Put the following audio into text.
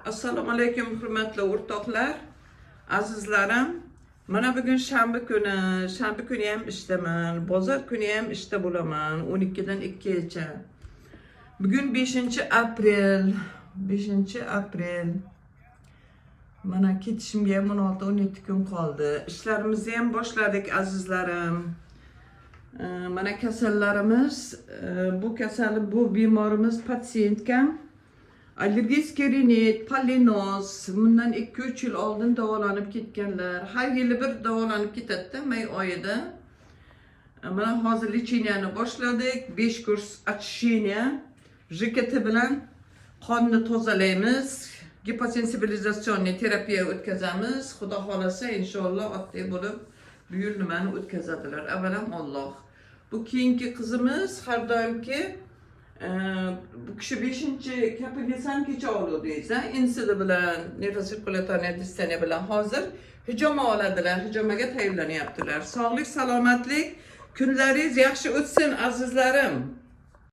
Assalomu alaykum hurmatli o'rtoqlar, azizlarim. Mana bugun shanba kuni ham ishdaman, bozor kuni ham ishda bo'laman 12 dan 2 gacha. Bugun 5-aprel. Mana ketishimga ham 16-17 kun qoldi. Ishlarimizni ham boshladik azizlarim. Mana kasallarimiz, bu bemorimiz patsiyentka. Allergik rinit, polinoz, bundan 2-3 yil oldin davolanib ketganlar. Har yili bir davolanib ketadi may oyida. Mana hozir lecheniyani boshladik. 5 kurs очищения. JKT bilan qonni tozalaymiz. Giposensibilizatsionni terapiya o'tkazamiz. Xudo xolasa inshaalloh oddiy bo'lib bu yil nimani o'tkazadilar. Avvalam Alloh. Bu keyingi qizimiz har doimki bu kishi 5-kapilyasan kecha oluvdingiz, insidi bilan nevrosirkulyatorniy distaniya bilan hozir hijoma oladilar, hijomaga tayyorlanyaptilar. Sog'lik, salomatlik, kunlaringiz yaxshi o'tsin azizlarim.